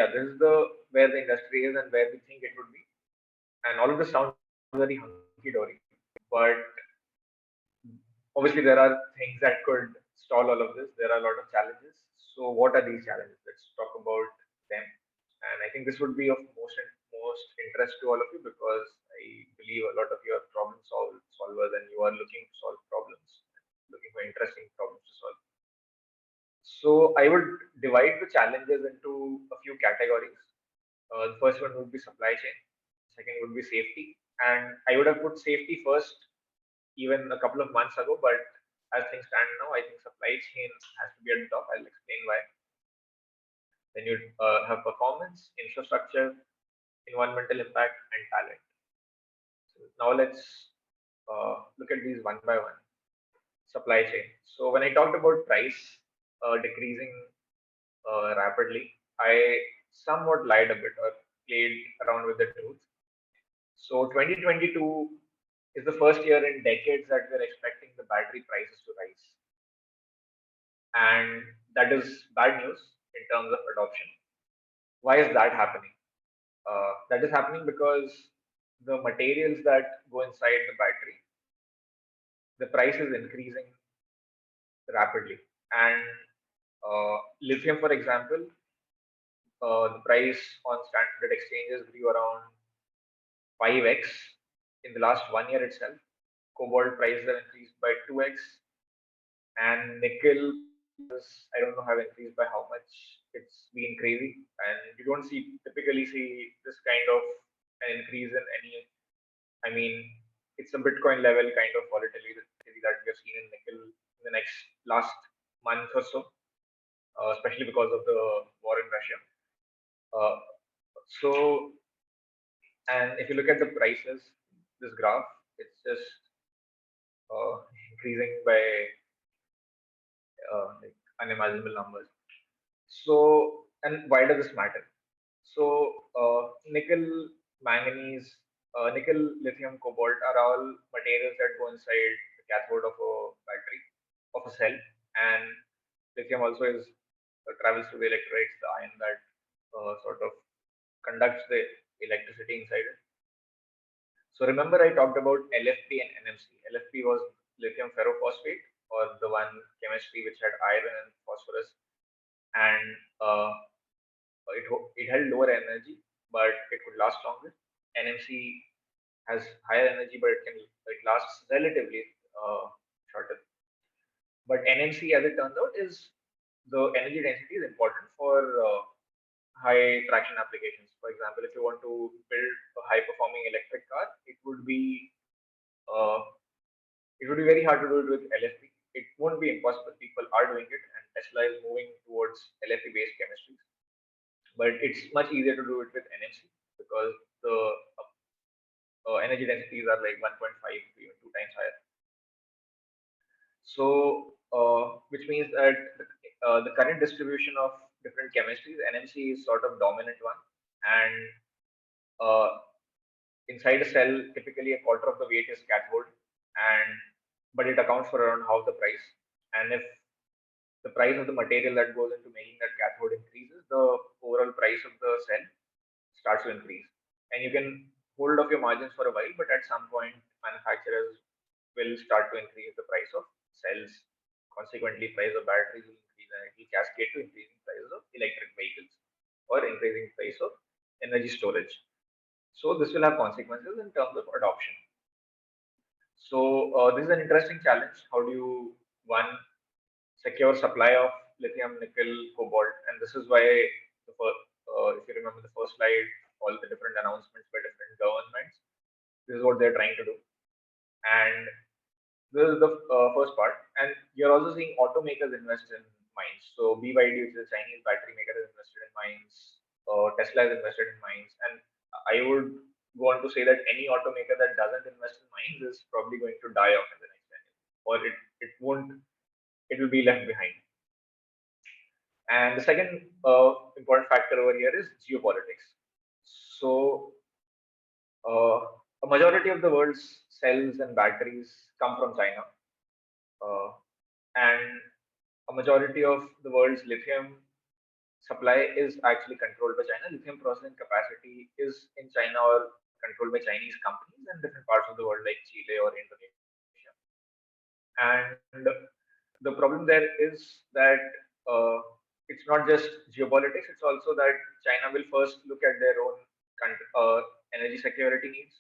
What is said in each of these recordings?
yeah, this is the where the industry is and where we think it would be. And all of this sounds very hunky dory, but obviously there are things that could stall all of this. There are a lot of challenges. So what are these challenges? Let's talk about them. And I think this would be of most interest to all of you because I believe a lot of you are solvers and you are looking to solve problems, looking for interesting problems to solve. So I would divide the challenges into a few categories. The first one would be supply chain. Second would be safety. And I would have put safety first even a couple of months ago, but as things stand now, I think supply chain has to be at the top. I'll explain why. Then you have performance, infrastructure, environmental impact, and talent. So now let's look at these one by one. Supply chain. So when I talked about price decreasing rapidly, I somewhat lied a bit or played around with the truth. So 2022 is the first year in decades that we're expecting the battery prices to rise. And that is bad news in terms of adoption. Why is that happening? That is happening because the materials that go inside the battery, the price is increasing rapidly. And lithium, for example, the price on standard exchanges grew around 5x in the last 1 year itself. Cobalt prices have increased by 2x, and nickel prices, I don't know, have increased by how much. It's been crazy, and you don't typically see this kind of an increase in any. I mean, it's a Bitcoin level kind of volatility that we have seen in nickel in the last month or so, especially because of the war in Russia. Uh, so, and if you look at the prices, this graph, it's just increasing by like unimaginable numbers. So, and why does this matter? So, nickel, manganese, nickel, lithium, cobalt are all materials that go inside the cathode of a battery, of a cell, and lithium also is travels through the electrolytes, the ion that sort of conducts the electricity inside it. So remember I talked about LFP and NMC. LFP was lithium ferrophosphate, or the one chemistry which had iron and phosphorus, and it held lower energy, but it could last longer. NMC has higher energy, but it lasts relatively shorter. But NMC, as it turns out, is the energy density is important for high traction applications. For example, if you want to build a high performing electric car, uh, it would be very hard to do it with LFP. It won't be impossible. People are doing it, and Tesla is moving towards LFP based chemistries. But it's much easier to do it with NMC because the energy densities are like 1.5 to even 2 times higher. So, which means that the current distribution of different chemistries, NMC is sort of dominant one, and uh, inside a cell, typically a quarter of the weight is cathode, and but it accounts for around half the price. And if the price of the material that goes into making that cathode increases, the overall price of the cell starts to increase. And you can hold off your margins for a while, but at some point, manufacturers will start to increase the price of cells. Consequently, price of batteries will increase, and it will cascade to increasing prices of electric vehicles or increasing price of energy storage. So this will have consequences in terms of adoption. So this is an interesting challenge. How do you, one, secure supply of lithium, nickel, cobalt? And this is why if you remember the first slide, all the different announcements by different governments, this is what they're trying to do. And this is the first part. And you're also seeing automakers invest in mines. So BYD, which is a Chinese battery maker, is invested in mines. Tesla is invested in mines. And I would go on to say that any automaker that doesn't invest in mines is probably going to die off in the next 10 years, or it won't, it will be left behind. And the second important factor over here is geopolitics. So a majority of the world's cells and batteries come from China, and a majority of the world's lithium supply is actually controlled by China. Lithium processing capacity is in China or controlled by Chinese companies in different parts of the world like Chile or Indonesia. And the problem there is that uh, it's not just geopolitics, it's also that China will first look at their own energy security needs.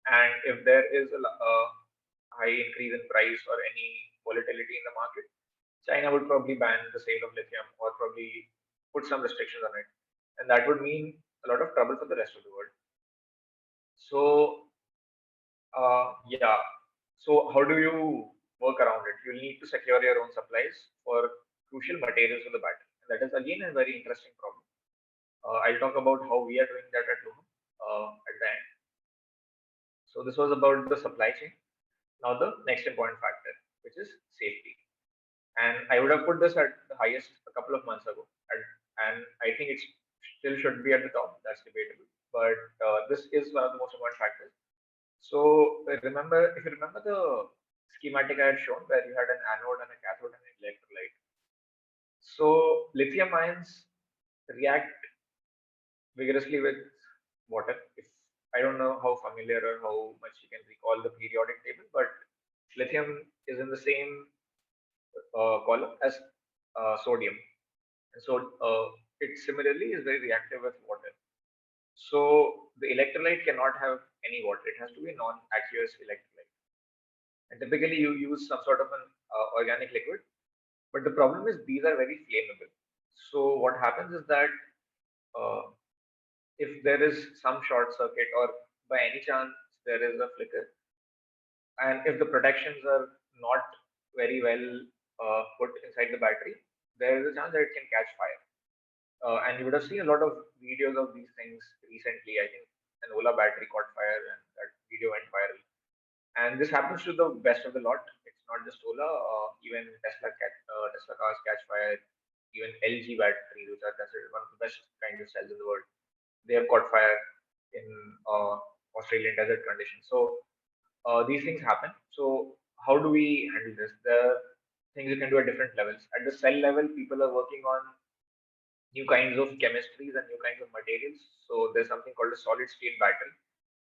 And if there is a high increase in price or any volatility in the market, China would probably ban the sale of lithium or probably put some restrictions on it. And that would mean a lot of trouble for the rest of the world. So, yeah. So, how do you work around it? You'll need to secure your own supplies for crucial materials for the battery. And that is again a very interesting problem. I'll talk about how we are doing that at Lohum at the end. So, this was about the supply chain. Now, the next important factor, which is safety. And I would have put this at the highest a couple of months ago, and I think it still should be at the top. That's debatable, but this is one of the most important factors. So remember, if you remember the schematic I had shown, where you had an anode and a cathode and an electrolyte. So lithium ions react vigorously with water. If I don't know how familiar or how much you can recall the periodic table, but lithium is in the same column as sodium. And so it similarly is very reactive with water. So the electrolyte cannot have any water. It has to be non-aqueous electrolyte. And typically you use some sort of an organic liquid. But the problem is these are very flammable. So what happens is that uh, if there is some short circuit or by any chance there is a flicker, and if the protections are not very well put inside the battery, there is a chance that it can catch fire. And you would have seen a lot of videos of these things recently. I think an Ola battery caught fire and that video went viral. And this happens to the best of the lot. It's not just Ola, even Tesla cars catch fire. Even LG batteries, which are considered one of the best kinds of cells in the world, they have caught fire in Australian desert conditions. So these things happen. So how do we handle this? The things you can do at different levels. At the cell level, people are working on new kinds of chemistries and new kinds of materials. So there's something called a solid state battery,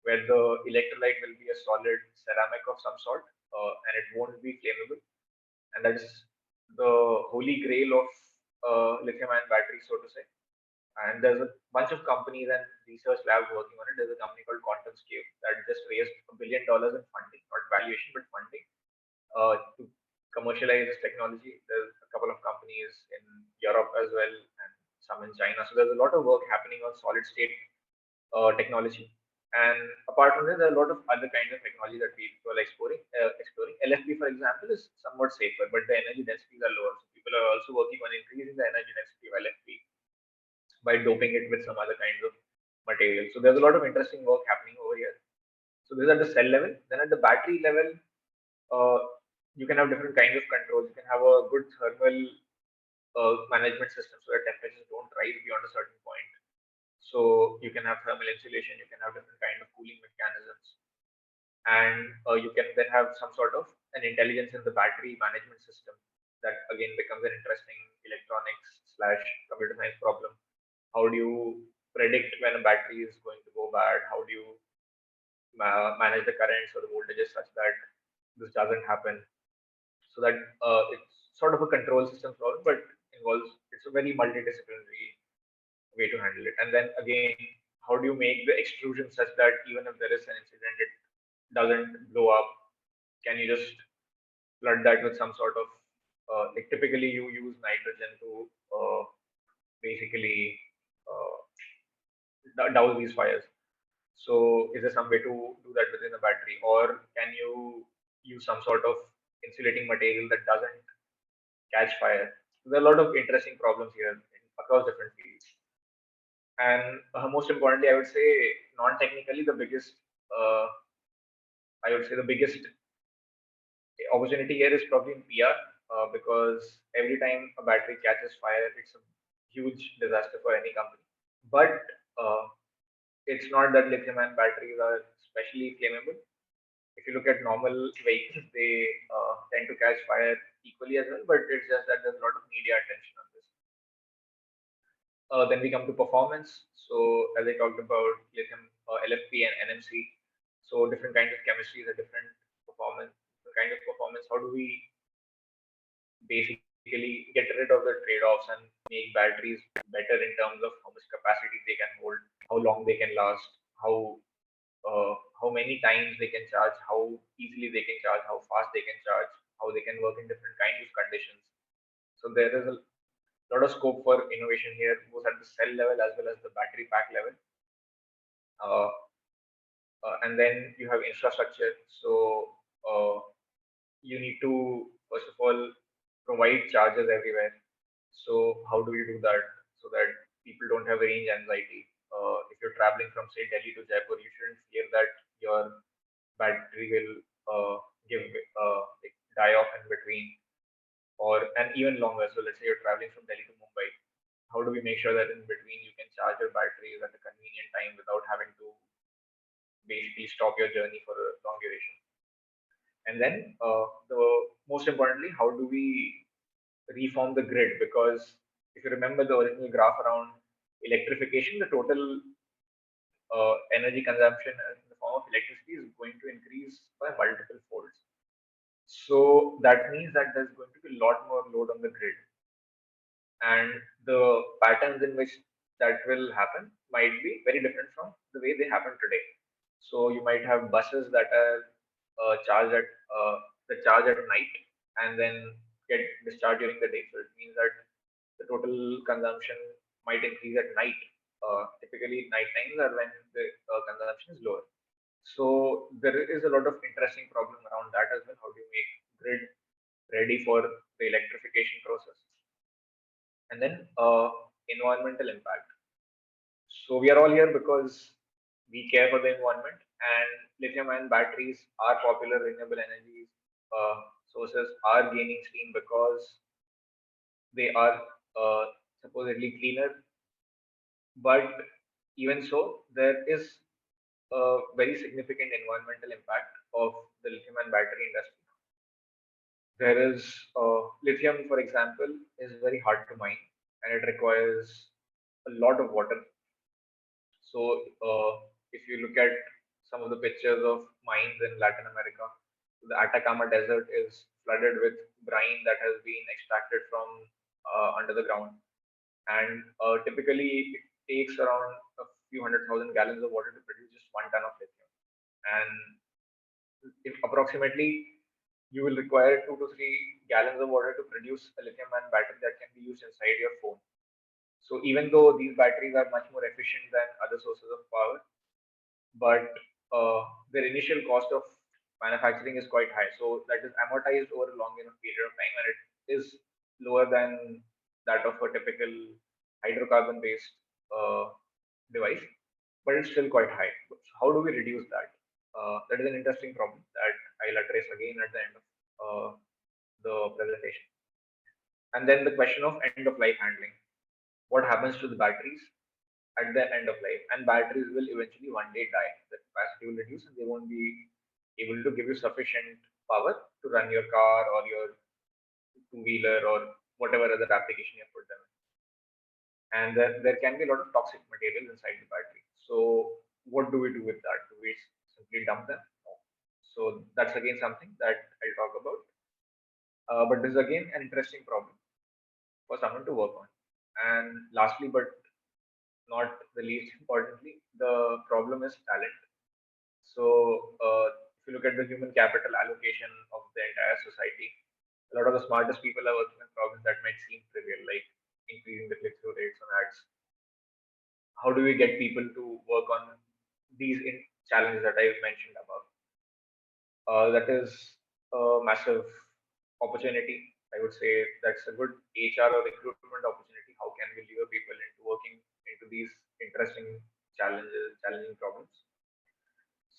where the electrolyte will be a solid ceramic of some sort, and it won't be flammable. And that is the holy grail of lithium-ion batteries, so to say. And there's a bunch of companies and research labs working on it. There's a company called QuantumScape that just raised $1 billion in funding, not valuation, but funding, to commercialize this technology. There's a couple of companies in Europe as well, and some in China. So there's a lot of work happening on solid state technology. And apart from this, there are a lot of other kinds of technology that people are exploring. LFP, for example, is somewhat safer, but the energy densities are lower. So people are also working on increasing the energy density of LFP by doping it with some other kinds of material. So there's a lot of interesting work happening over here. So these are the cell level. Then at the battery level, uh, you can have different kinds of controls. You can have a good thermal management system so that temperatures don't rise beyond a certain point. So you can have thermal insulation. You can have different kind of cooling mechanisms, and you can then have some sort of an intelligence in the battery management system. That again becomes an interesting electronics slash computer science problem. How do you predict when a battery is going to go bad? How do you manage the currents or the voltages such that this doesn't happen? So that it's sort of a control system problem, but involves it's a very multidisciplinary way to handle it. And then again, how do you make the extrusion such that even if there is an incident, it doesn't blow up? Can you just flood that with some sort of like typically you use nitrogen to basically douse these fires. So is there some way to do that within a battery, or can you use some sort of insulating material that doesn't catch fire? So there are a lot of interesting problems here across different fields. And most importantly, I would say non-technically, I would say the biggest opportunity here is probably in PR, because every time a battery catches fire, it's a huge disaster for any company. But uh, it's not that lithium-ion batteries are especially flammable. If you look at normal vehicles, they tend to catch fire equally as well. But it's just that there's a lot of media attention on this. Then we come to performance. So as I talked about lithium, LFP and NMC. So different kinds of chemistries are performance, different kind of performance. How do we basically get rid of the trade-offs and make batteries better in terms of how much capacity they can hold, how long they can last, how many times they can charge, how easily they can charge, how fast they can charge, how they can work in different kinds of conditions. So there is a lot of scope for innovation here, both at the cell level as well as the battery pack level. Uh, and then you have infrastructure. So you need to first of all provide chargers everywhere. So how do you do that so that people don't have range anxiety? If you're traveling from say Delhi to Jaipur, you shouldn't fear that your battery will give like die off in between, or and even longer. So let's say you're traveling from Delhi to Mumbai. How do we make sure that in between you can charge your batteries at a convenient time without having to basically stop your journey for a long duration? And then the most importantly, how do we reform the grid? Because if you remember the original graph around electrification, the total energy consumption in the form of electricity is going to increase by multiple folds. So that means that there's going to be a lot more load on the grid, and the patterns in which that will happen might be very different from the way they happen today. So you might have buses that are charged at charge at night and then get discharged during the day. So it means that the total consumption might increase at night. Typically, night times are when the consumption is lower. So there is a lot of interesting problem around that as well. How do you make grid ready for the electrification process? And then environmental impact. So we are all here because we care for the environment, and lithium-ion batteries are popular renewable energy sources are gaining steam because they are uh, supposedly cleaner. But even so, there is a very significant environmental impact of the lithium-ion battery industry. There is lithium, for example, is very hard to mine, and it requires a lot of water. So if you look at some of the pictures of mines in Latin America, the Atacama Desert is flooded with brine that has been extracted from under the ground, and typically it takes around a few 100,000 gallons of water to produce just 1 ton of lithium. And if approximately you will require 2 to 3 gallons of water to produce a lithium-ion battery that can be used inside your phone. So even though these batteries are much more efficient than other sources of power, but their initial cost of manufacturing is quite high. So that is amortized over a long enough period of time, and it is lower than that of a typical hydrocarbon-based device, but it's still quite high. So how do we reduce that? That is an interesting problem that I'll address again at the end of the presentation. And then the question of end of life handling. What happens to the batteries at the end of life? And batteries will eventually one day die. The capacity will reduce and they won't be able to give you sufficient power to run your car or your two-wheeler or whatever other application you have put them in. And there can be a lot of toxic materials inside the battery. So what do we do with that? Do we simply dump them? No. So that's again something that I'll talk about. But this is again an interesting problem for someone to work on. And lastly, but not the least importantly, the problem is talent. So if you look at the human capital allocation of the entire society, a lot of the smartest people are working on problems that might seem trivial, like increasing the click-through rates on ads. How do we get people to work on these challenges that I mentioned above? That is a massive opportunity. I would say that's a good HR or recruitment opportunity. How can we lure people into working into these interesting challenges, challenging